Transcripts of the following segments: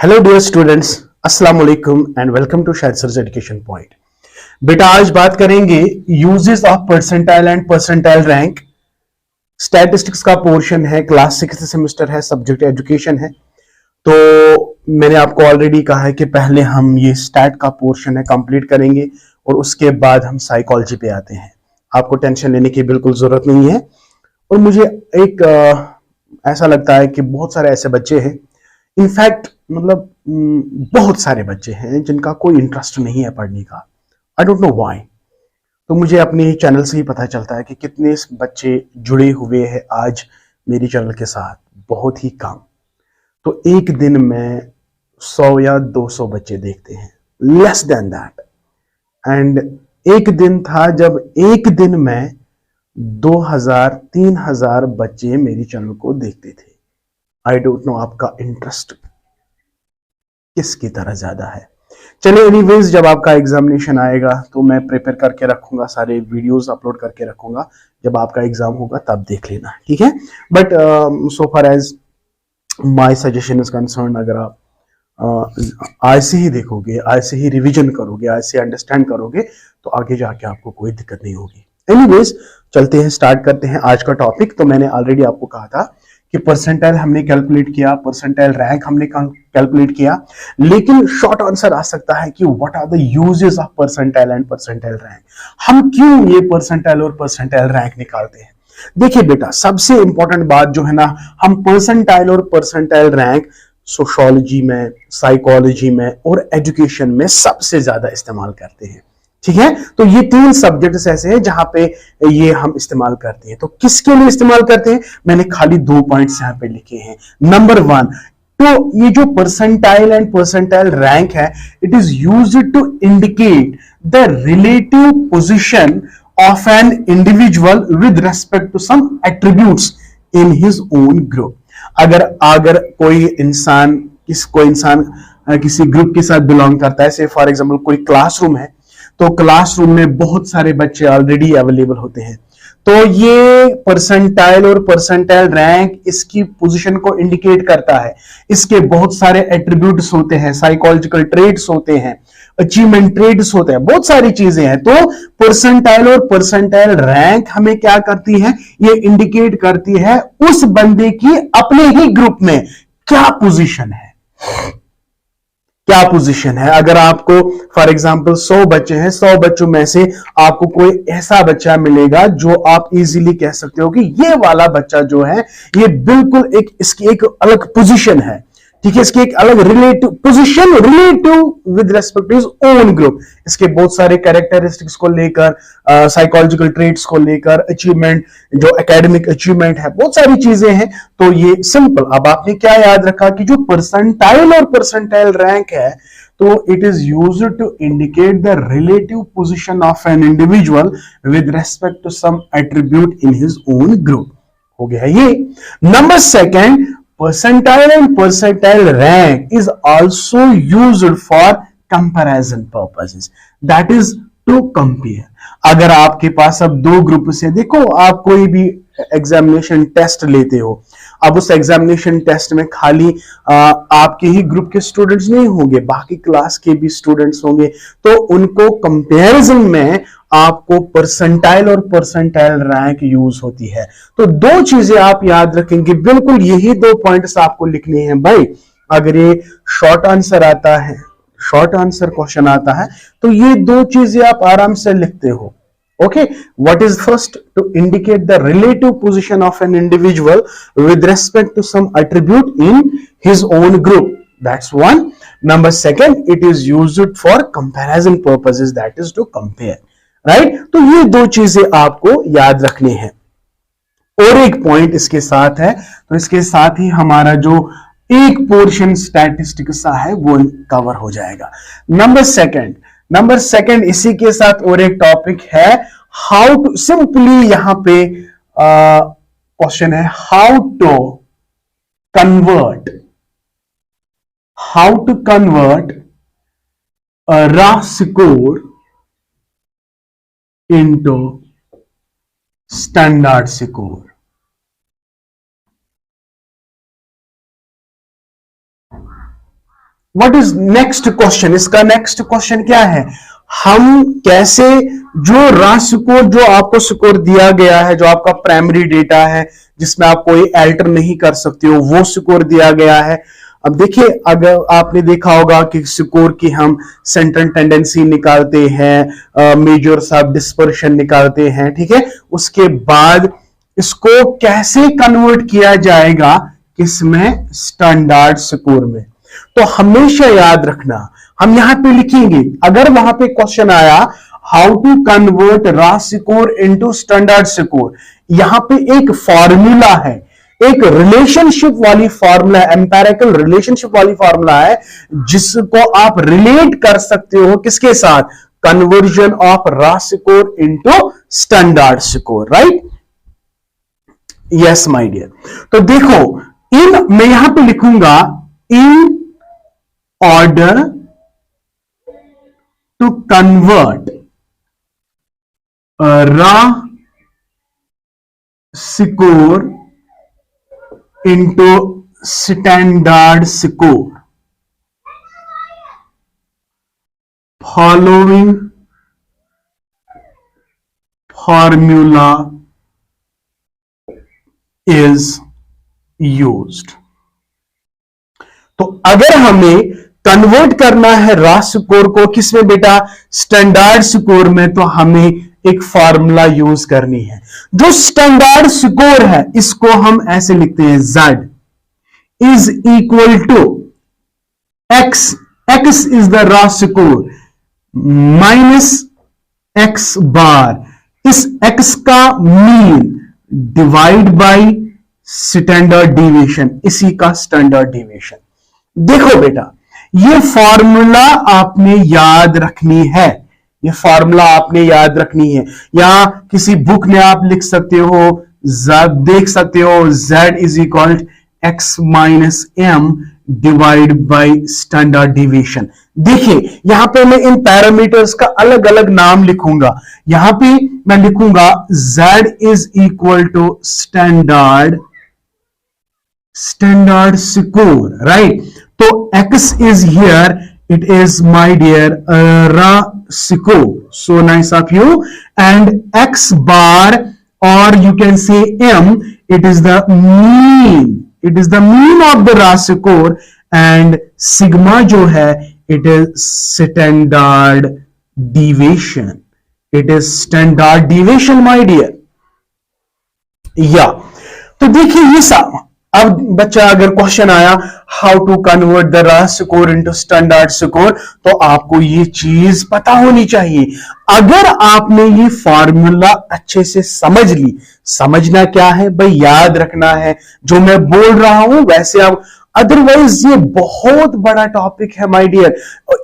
Hello dear students, अस्सलाम वालेकुम and welcome to Shahid sir's education point. बेटा आज बात करेंगे uses of percentile and percentile rank. Statistics का पोर्शन है, क्लास 6 सेमेस्टर है, सब्जेक्ट एजुकेशन है। तो मैंने आपको ऑलरेडी कहा है कि पहले हम ये स्टैट का पोर्शन है कंप्लीट करेंगे और उसके बाद हम साइकोलॉजी पे आते हैं। आपको टेंशन लेने की बिल्कुल जरूरत नहीं है। और मुझे एक ऐसा लगता है कि बहुत सारे ऐसे बच्चे हैं, इनफैक्ट मतलब बहुत सारे बच्चे हैं जिनका कोई इंटरेस्ट नहीं है पढ़ने का। I don't know why. तो मुझे अपने चैनल से ही पता चलता है कि कितने बच्चे जुड़े हुए हैं आज मेरी चैनल के साथ, बहुत ही कम। तो एक दिन में 100 या 200 बच्चे देखते हैं, लेस देन दैट। एंड एक दिन था जब एक दिन में 2000-3000 बच्चे मेरी चैनल को देखते थे। आई डोंट नो आपका इंटरेस्ट किसकी तरह ज्यादा है। चलिए एनीवेज, जब आपका एग्जामिनेशन आएगा तो मैं प्रिपेयर करके रखूंगा, सारे वीडियोस अपलोड करके रखूंगा। जब आपका एग्जाम होगा तब देख लेना, ठीक है। But so far as my suggestion is concern, अगर आप आज से ही देखोगे, आज से ही रिवीजन करोगे, आज से अंडरस्टैंड करोगे तो आगे जाके आपको कोई दिक्कत नहीं होगी। एनीवेज चलते हैं, स्टार्ट करते हैं आज का टॉपिक। तो मैंने ऑलरेडी आपको कहा था कि परसेंटाइल हमने कैलकुलेट किया, परसेंटाइल रैंक हमने कैलकुलेट किया, लेकिन शॉर्ट आंसर आ सकता है कि what are the uses of percentile and percentile rank. हम क्यों ये परसेंटाइल और परसेंटाइल रैंक निकालते हैं। देखिए बेटा, सबसे इंपॉर्टेंट बात जो है ना, हम परसेंटाइल और परसेंटाइल रैंक सोशियोलॉजी में, साइकोलॉजी में और एजुकेशन में सबसे ज्यादा इस्तेमाल करते हैं, ठीक है। तो ये 3 सब्जेक्ट्स ऐसे हैं जहां पे ये हम इस्तेमाल करते हैं। तो किसके लिए इस्तेमाल करते हैं, मैंने खाली 2 पॉइंट्स यहां पे लिखे हैं। नंबर 1, तो ये जो परसेंटाइल एंड परसेंटाइल रैंक है, it is used to indicate the relative position of an individual with respect to some attributes in his own group. अगर कोई इंसान किसी ग्रुप के साथ बिलोंग करता है, से फॉर एग्जांपल कोई क्लासरूम है, तो क्लासरूम में बहुत सारे बच्चे ऑलरेडी अवेलेबल होते हैं, तो ये परसेंटाइल और परसेंटाइल रैंक इसकी पोजीशन को इंडिकेट करता है। इसके बहुत सारे एट्रीब्यूट्स होते हैं, साइकोलॉजिकल ट्रेड्स होते हैं, अचीवमेंट ट्रेड्स होते हैं, बहुत सारी चीजें हैं। तो परसेंटाइल और परसेंटाइल रैंक हमें क्या करती है, ये इंडिकेट करती है उस बंदे की अपने ही ग्रुप में क्या पोजीशन है, क्या पोजीशन है। अगर आपको फॉर एग्जांपल 100 बच्चे हैं, 100 बच्चों में से आपको कोई ऐसा बच्चा मिलेगा जो आप इजीली कह सकते हो कि ये वाला बच्चा जो है, ये बिल्कुल इसकी एक अलग पोजीशन है, ठीक है। इसकी एक अलग relative position, relative with respect to his own group. इसके बहुत सारे कैरेक्टरिस्टिक्स को लेकर, साइकोलॉजिकल ट्रेट्स को लेकर, अचीवमेंट, जो एकेडमिक अचीवमेंट है, बहुत सारी चीजें हैं। तो ये सिंपल। अब आपने क्या याद रखा कि जो परसेंटाइल और परसेंटाइल रैंक है, तो it is used to indicate the relative position of an individual with respect to some attribute in his own group. हो गया ये। Number 2, percentile and percentile rank is also used for comparison purposes, that is to compare। अगर आपके पास अब 2 group से, देखो आप कोई भी एग्जामिनेशन टेस्ट लेते हो, अब उस एग्जामिनेशन टेस्ट में खाली आपके ही ग्रुप के स्टूडेंट्स नहीं होंगे, बाकी क्लास के भी स्टूडेंट्स होंगे। तो उनको कंपैरिजन में आपको परसेंटाइल और परसेंटाइल रैंक यूज होती है। तो 2 चीजें आप याद रखेंगे, बिल्कुल यही 2 पॉइंट्स आपको लिखने हैं भाई। अगर ये शॉर्ट आंसर आता है, शॉर्ट आंसर क्वेश्चन आता है, तो ये 2 चीजें आप आराम से लिखते हो। Okay, what is first? To indicate the relative position of an individual with respect to some attribute in his own group. That's one. Number 2, it is used for comparison purposes, that is to compare. Right? तो ये 2 चीजें आपको याद रखनी है। और एक point इसके साथ है, तो इसके साथ ही हमारा जो एक पोर्शन स्टैटिस्टिक्स का है वो कवर हो जाएगा। नंबर 2 इसी के साथ और एक टॉपिक है, हाउ टू, सिंपली यहां पे क्वेश्चन है, how to convert raw score into standard score. What is next question? इसका नेक्स्ट क्वेश्चन क्या है? हम कैसे जो रा स्कोर जो आपको स्कोर दिया गया है, जो आपका प्राइमरी डेटा है जिसमें आप कोई अल्टर नहीं कर सकते हो, वो स्कोर दिया गया है। अब देखिए, अगर आपने देखा होगा कि स्कोर की हम सेंट्रल टेंडेंसी निकालते हैं, मेजर्स ऑफ डिस्पर्शन निकालते हैं, ठीक है। उसके बाद इसको कैसे कन्वर्ट किया जाएगा किसमें? स्टैंडर्ड स्कोर में। तो हमेशा याद रखना, हम यहां पे लिखेंगे, अगर वहां पे क्वेश्चन आया how to convert raw score into standard score, यहां पे एक फॉर्मूला है, एक रिलेशनशिप वाली फॉर्मूला, एम्पेरिकल रिलेशनशिप वाली फॉर्मूला है, जिसको आप रिलेट कर सकते हो किसके साथ? Conversion of raw score into standard score, right? Yes my dear. तो देखो, इन मैं यहां पे लिखूंगा in order to convert raw score into standard score, following formula is used। तो अगर हमें कन्वर्ट करना है रा स्कोर को किसमें बेटा? स्टैंडर्ड स्कोर में, तो हमें एक फॉर्मूला यूज करनी है। जो स्टैंडर्ड स्कोर है इसको हम ऐसे लिखते हैं, Z is equal to X, X is the raw score, minus X bar, इस X का mean divide by standard deviation, इसी का स्टैंडर्ड डिविएशन। देखो बेटा, ये फॉर्मूला आपने याद रखनी है, ये फॉर्मूला आपने याद रखनी है। या किसी बुक में आप लिख सकते हो, देख सकते हो, Z is equal X minus M divide by standard deviation. देखिए, यहां पे मैं इन पैरामीटर्स का अलग अलग नाम लिखूंगा। यहां पे मैं लिखूंगा Z is equal to standard score, right? तो X is here, it is my dear ra score, so nice of you, and X bar, or you can say M, it is the mean, it is the mean of the ra score, and sigma जो है it is standard deviation, it is standard deviation my dear। या तो देखिए, ये सब अब बच्चा अगर क्वेश्चन आया how to convert the raw score into standard score, तो आपको ये चीज पता होनी चाहिए। अगर आपने ये फॉर्मूला अच्छे से समझ ली, समझना क्या है भाई, याद रखना है जो मैं बोल रहा हूं वैसे आप, अदरवाइज ये बहुत बड़ा टॉपिक है माय डियर।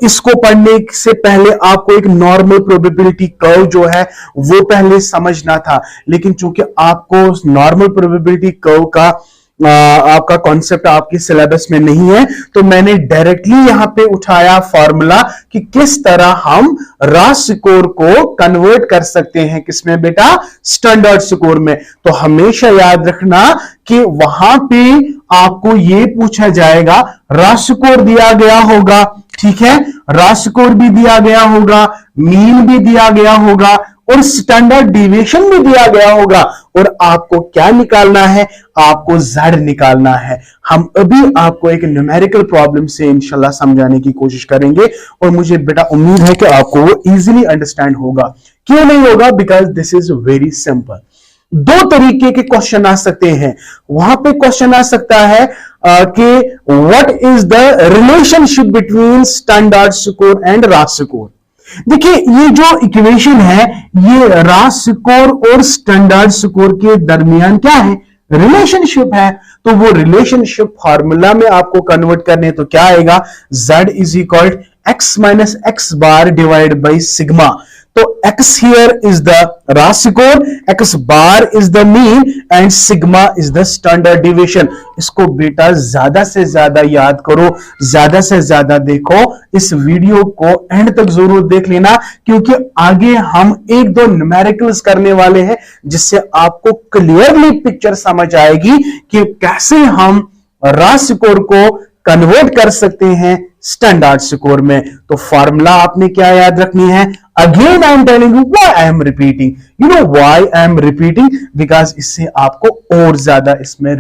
इसको पढ़ने से पहले आपको एक नॉर्मल प्रोबेबिलिटी कर्व जो है वो पहले समझना था, लेकिन चूंकि आपको नॉर्मल प्रोबेबिलिटी कर्व का आपका कॉन्सेप्ट आपके सिलेबस में नहीं है, तो मैंने डायरेक्टली यहां पे उठाया फॉर्मूला कि किस तरह हम रा स्कोर को कन्वर्ट कर सकते हैं किसमें बेटा? स्टैंडर्ड स्कोर में। तो हमेशा याद रखना कि वहां पे आपको ये पूछा जाएगा, रा स्कोर दिया गया होगा, ठीक है, रा स्कोर भी दिया गया होगा, मीन भी दिया गया होगा और स्टैंडर्ड डिविएशन भी दिया गया होगा, और आपको क्या निकालना है? आपको Z निकालना है। हम अभी आपको एक न्यूमेरिकल प्रॉब्लम से इंशाल्लाह समझाने की कोशिश करेंगे, और मुझे बेटा उम्मीद है कि आपको वो इजीली अंडरस्टैंड होगा। क्यों नहीं होगा? Because this is very simple. दो तरीके के क्वेश्चन आ सकते हैं। वहां पे क्वेश्चन आ सकता है कि what is the relationship between standard score and रा स्कोर। देखिए, ये जो इक्वेशन है, ये रा स्कोर और स्टैंडर्ड स्कोर के दरमियान क्या है? रिलेशनशिप है। तो वो रिलेशनशिप फॉर्मूला में आपको कन्वर्ट करने, तो क्या आएगा? Z is equal X minus X bar divide by sigma. तो X here is the raw score, X bar is the mean and sigma is the standard deviation। इसको बेटा ज्यादा से ज्यादा याद करो, ज्यादा से ज्यादा देखो, इस वीडियो को एंड तक जरूर देख लेना, क्योंकि आगे हम एक दो न्यूमेरिकल्स करने वाले हैं जिससे आपको क्लियरली पिक्चर समझ आएगी कि कैसे हम रा स्कोर को कन्वर्ट कर सकते हैं स्टैंडर्ड स्कोर में। तो फॉर्मूला आपने क्या याद रखनी है? Again I am telling you why I am repeating, you know why I am repeating, because इससे आपको और ज्यादा इसमें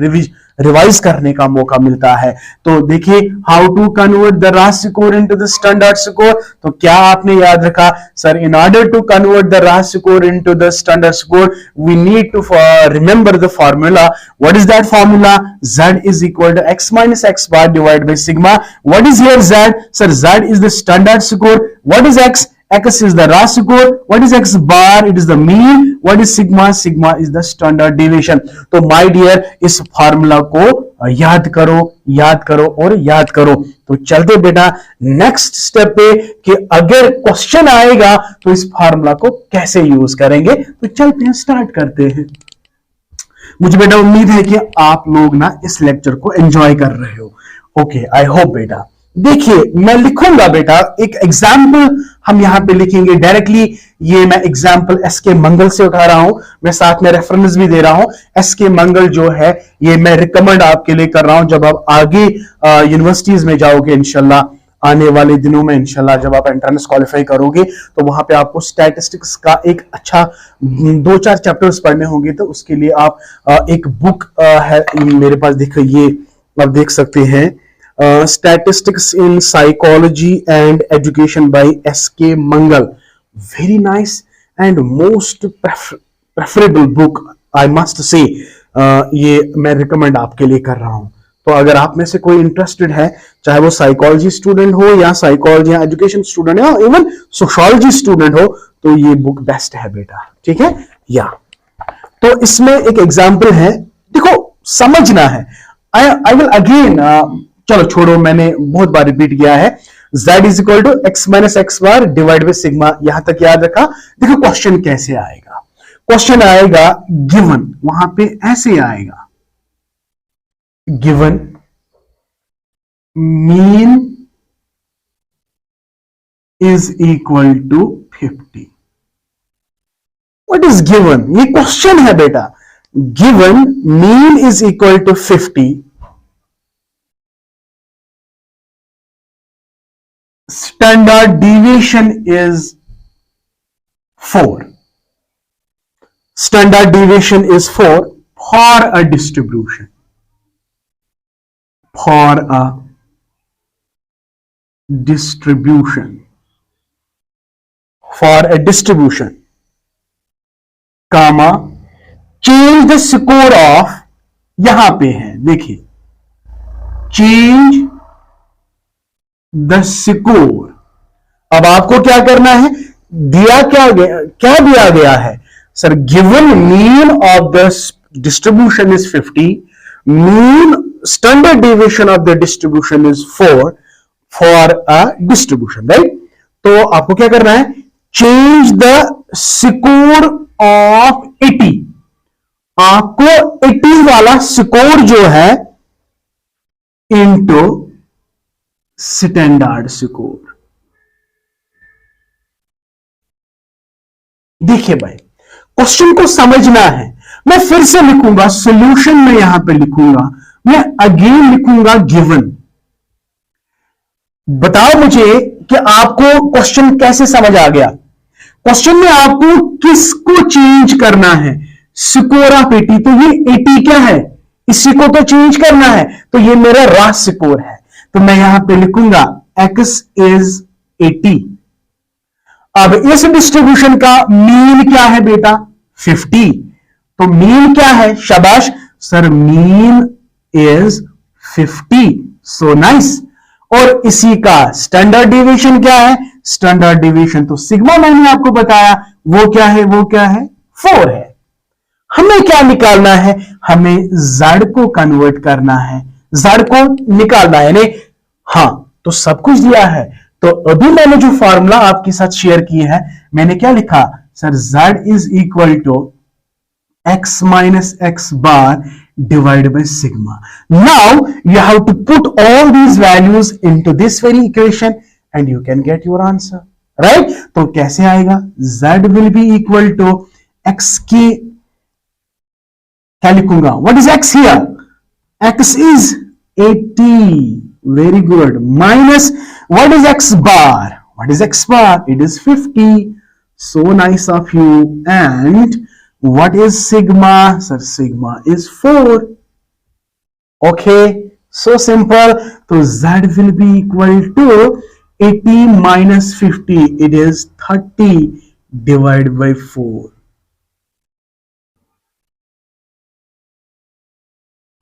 रिवाइज करने का मौका मिलता है। तो देखिए, how to convert the raw score into the standard score. तो क्या आपने याद रखा? Sir, in order to convert the raw score into the standard score we need to remember the formula. What is that formula? z is equal to x minus x bar divided by sigma. What is here z? Sir, z is the standard score. What is x? X is the raw score. What is x bar? It is the mean. What is sigma? Sigma is the standard deviation. तो my dear, इस formula को याद करो, याद करो और याद करो। तो चलते बेटा नेक्स्ट स्टेप पे कि अगर क्वेश्चन आएगा तो इस फार्मूला को कैसे यूज करेंगे। तो चलते हैं, स्टार्ट करते हैं। मुझे बेटा उम्मीद है कि आप लोग ना इस लेक्चर को एंजॉय कर रहे हो। ओके, आई होप बेटा। देखिए, मैं लिखूंगा बेटा एक एग्जाम्पल, हम यहां पे लिखेंगे डायरेक्टली। ये मैं एग्जाम्पल एसके मंगल से उठा रहा हूं, मैं साथ में रेफरेंस भी दे रहा हूं। एसके मंगल जो है ये मैं रिकमेंड आपके लिए कर रहा हूं। जब आप आगे यूनिवर्सिटीज में जाओगे इंशाल्लाह, आने वाले दिनों में इंशाल्लाह, जब आप एंट्रेंस क्वालिफाई करोगे तो वहां पे आपको स्टैटिस्टिक्स का एक अच्छा 2-4 चैप्टर्स पढ़ने होंगे। तो उसके लिए आप एक बुक है मेरे पास, देखो ये आप देख सकते हैं, statistics in psychology and education by S K Mangal. Very nice and most preferable book, I must say. ये मैं रिकमेंड आपके लिए कर रहा हूं। तो अगर आप में से कोई इंटरेस्टेड है, चाहे वो साइकोलॉजी स्टूडेंट हो या साइकोलॉजी या एजुकेशन स्टूडेंट है, इवन सोशियोलॉजी स्टूडेंट हो, तो ये बुक बेस्ट है बेटा। ठीक है या? तो इसमें एक एग्जांपल है, देखो समझना है। आई विल अगेन, चलो छोड़ो, मैंने बहुत बार रिपीट किया है। z is equal to x minus x bar divide by sigma, यहां तक याद रखा। देखो क्वेश्चन कैसे आएगा। क्वेश्चन आएगा गिवन, वहां पे ऐसे आएगा, given mean is equal to 50। What is given? ये क्वेश्चन है बेटा। Given mean is equal to 50, standard deviation is 4. Standard deviation is 4 for a distribution. For a distribution. For a distribution. Comma. Change the score of, यहां पे है देखिए, change the score. अब आपको क्या करना है? दिया क्या दिया गया है? Sir, given mean of the distribution is 50, mean standard deviation of the distribution is 4 for a distribution, right? तो आपको क्या करना है? Change the score of 80। आपको 80 वाला स्कोर जो है इनटू स्टैंडर्ड स्कोर। देखिए भाई, क्वेश्चन को समझना है। मैं फिर से लिखूंगा, सॉल्यूशन में यहां पे लिखूंगा, मैं अगेन लिखूंगा गिवन। बताओ मुझे कि आपको क्वेश्चन कैसे समझ आ गया। क्वेश्चन में आपको किसको चेंज करना है? Score of 80। तो ये 80 क्या है? इसी को तो चेंज करना है। तो ये मेरा रा स्कोर है, तो मैं यहां पे लिखूंगा x इज 80। अब इस डिस्ट्रीब्यूशन का मीन क्या है बेटा? 50। तो मीन क्या है? शाबाश sir, mean is 50। So nice. और इसी का स्टैंडर्ड डेविएशन क्या है? स्टैंडर्ड डेविएशन तो सिग्मा मैंने आपको बताया, वो क्या है? वो क्या है? 4 है। हमें क्या निकालना है? हमें z को कन्वर्ट करना है, z को निकालना है। यानी हाँ, तो सब कुछ दिया है। तो अभी मैंने जो फॉर्मूला आपके साथ शेयर की है, मैंने क्या लिखा? Sir, z is equal to x minus x bar divide by sigma. Now you have to put all these values into this very equation and you can get your answer, right? तो कैसे आएगा? z will be equal to x की, क्या लिखूंगा? What is x here? x is 80। Very good. Minus, what is x bar? What is x bar? It is 50. So nice of you. And what is sigma? Sir, sigma is 4. Okay, so simple. So z will be equal to 80 minus 50. It is 30 divided by 4.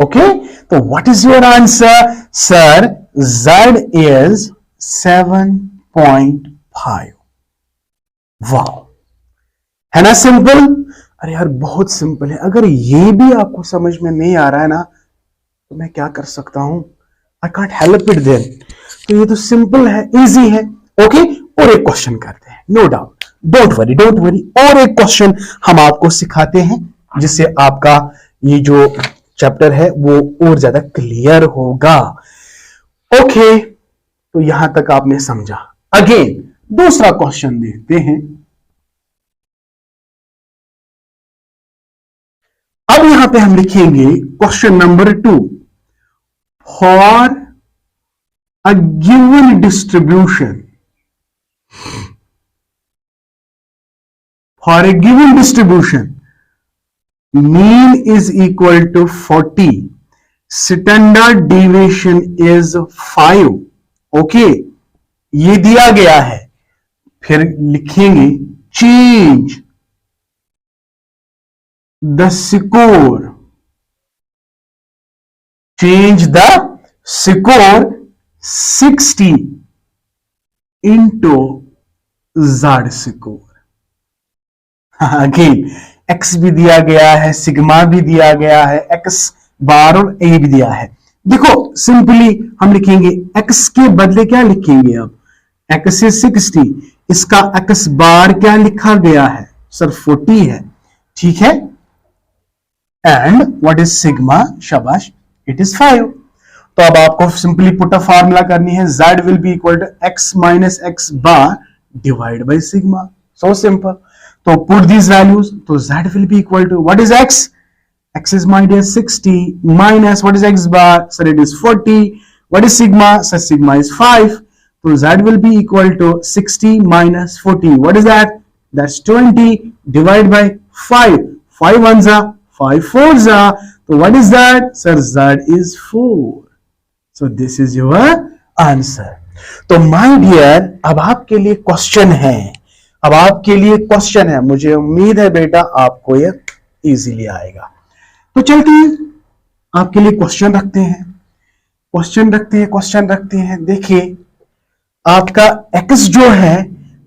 Okay, so what is your answer? Sir, z is 7.5. Wow, है ना simple? अरे यार बहुत simple है। अगर ये भी आपको समझ में नहीं आ रहा है ना, तो मैं क्या कर सकता हूं? I can't help it then. तो ये तो सिंपल है, इजी है। ओके, और एक क्वेश्चन करते हैं, no doubt, don't worry don't worry. और एक क्वेश्चन हम आपको सिखाते हैं जिससे आपका ये जो चैप्टर है वो और ज्यादा क्लियर होगा। ओके, तो यहां तक आपने समझा। अगेन दूसरा क्वेश्चन देखते हैं। अब यहां पे हम लिखेंगे question number 2। For a given distribution, for a given distribution mean is equal to 40, standard deviation is 5. Okay, ये दिया गया है। फिर लिखेंगे change the score, change the score 60 into z score। Again x भी दिया गया है, सिग्मा भी दिया गया है, x बार और a भी दिया है। देखो सिंपली हम लिखेंगे x के बदले क्या लिखेंगे? अब x is 60, इसका x बार क्या लिखा गया है? सर 40 है, ठीक है। And what is sigma? शाबाश, इट इज 5। तो अब आपको सिंपली पुट अ फार्मूला करनी है, z will be equal to x minus x bar divide by sigma. So simple. तो put these values, तो z will be equal to, what is x? X is my dear 60 minus what is x bar? Sir, it is 40. What is sigma? Sir, sigma is 5. So z will be equal to 60 minus 40. What is that? That's 20 divided by 5. 5 ones are, 5 fours are. So what is that? Sir, z is 4. So this is your answer. तो my dear, अब आपके लिए question है, अब आपके लिए question है। मुझे उम्मीद है बेटा आपको ये इजीली आएगा। तो चलते हैं, आपके लिए क्वेश्चन रखते हैं, क्वेश्चन रखते हैं। देखिए आपका x जो है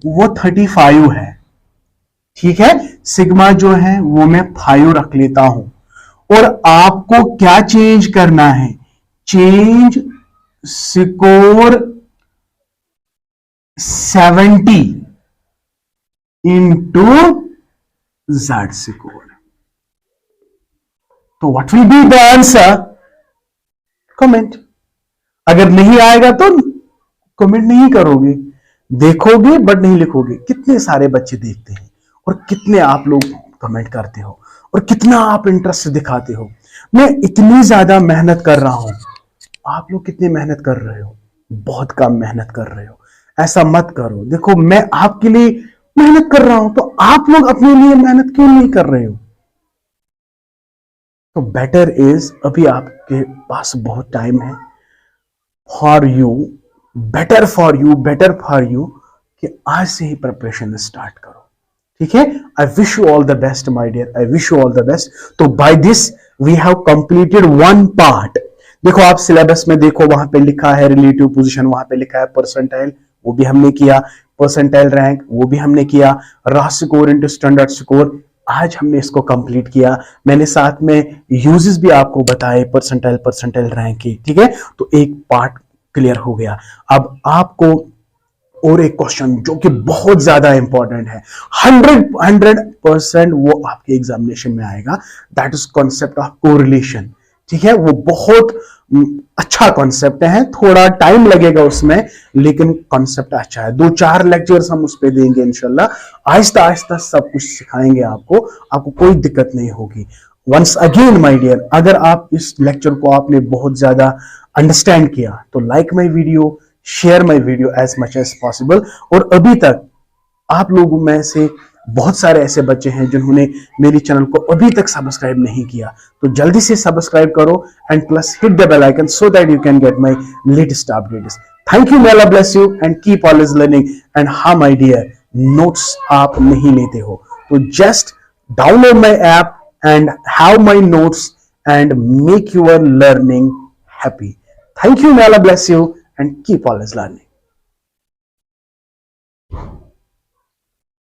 वो 35 है, ठीक है। सिग्मा जो है वो मैं 5 रख लेता हूं। और आपको क्या चेंज करना है? Change score 70 into z score. तो what will be the answer? Comment. अगर नहीं आएगा तो कमेंट नहीं करोगे, देखोगे बट नहीं लिखोगे। कितने सारे बच्चे देखते हैं और कितने आप लोग कमेंट करते हो और कितना आप इंटरेस्ट दिखाते हो। मैं इतनी ज्यादा मेहनत कर रहा हूं, आप लोग कितनी मेहनत कर रहे हो? बहुत कम मेहनत कर रहे हो। ऐसा मत करो। देखो मैं आपके लिए मेहनत कर रहा हूं, तो आप लोग अपने लिए मेहनत क्यों नहीं कर रहे हो? तो बेटर इज, अभी आपके पास बहुत टाइम है। For you, better for you कि आज से ही प्रिपरेशन स्टार्ट करो, ठीक है। I wish you all the best my dear, I wish you all the best. तो by this we have completed one part. देखो आप सिलेबस में देखो, वहां पे लिखा है रिलेटिव पोजीशन, वहां पे लिखा है परसेंटाइल, वो भी हमने किया। परसेंटाइल रैंक, वो भी हमने किया। Raw score into standard score, आज हमने इसको कंप्लीट किया। मैंने साथ में यूजेस भी आपको बताए परसेंटाइल रैंक की, ठीक है। तो एक पार्ट क्लियर हो गया। अब आपको और एक क्वेश्चन जो कि बहुत ज्यादा इंपॉर्टेंट है, 100% वो आपके एग्जामिनेशन में आएगा, that is concept of correlation, ठीक है। वो बहुत अच्छा कॉन्सेप्ट है, थोड़ा टाइम लगेगा उसमें, लेकिन कॉन्सेप्ट अच्छा है। 2-4 लेक्चर्स हम उस पर देंगे इंशाल्लाह। आहिस्ता आहिस्ता सब कुछ सिखाएंगे आपको कोई दिक्कत नहीं होगी। वंस अगेन माय डियर, अगर आप इस लेक्चर को आपने बहुत ज्यादा अंडरस्टैंड किया तो like my video, share my video as much as possible. और अभी तक आप लोगों में से बहुत सारे ऐसे बच्चे हैं जिन्होंने मेरी चैनल को अभी तक सब्सक्राइब नहीं किया, तो जल्दी से सब्सक्राइब करो and plus hit the bell icon so that you can get my latest updates. Thank you, may Allah bless you and keep always learning। And हाँ माय डियर, नोट्स आप नहीं लेते हो तो just download my app and have my notes and make your learning happy. Thank you, may Allah bless you and keep always learning।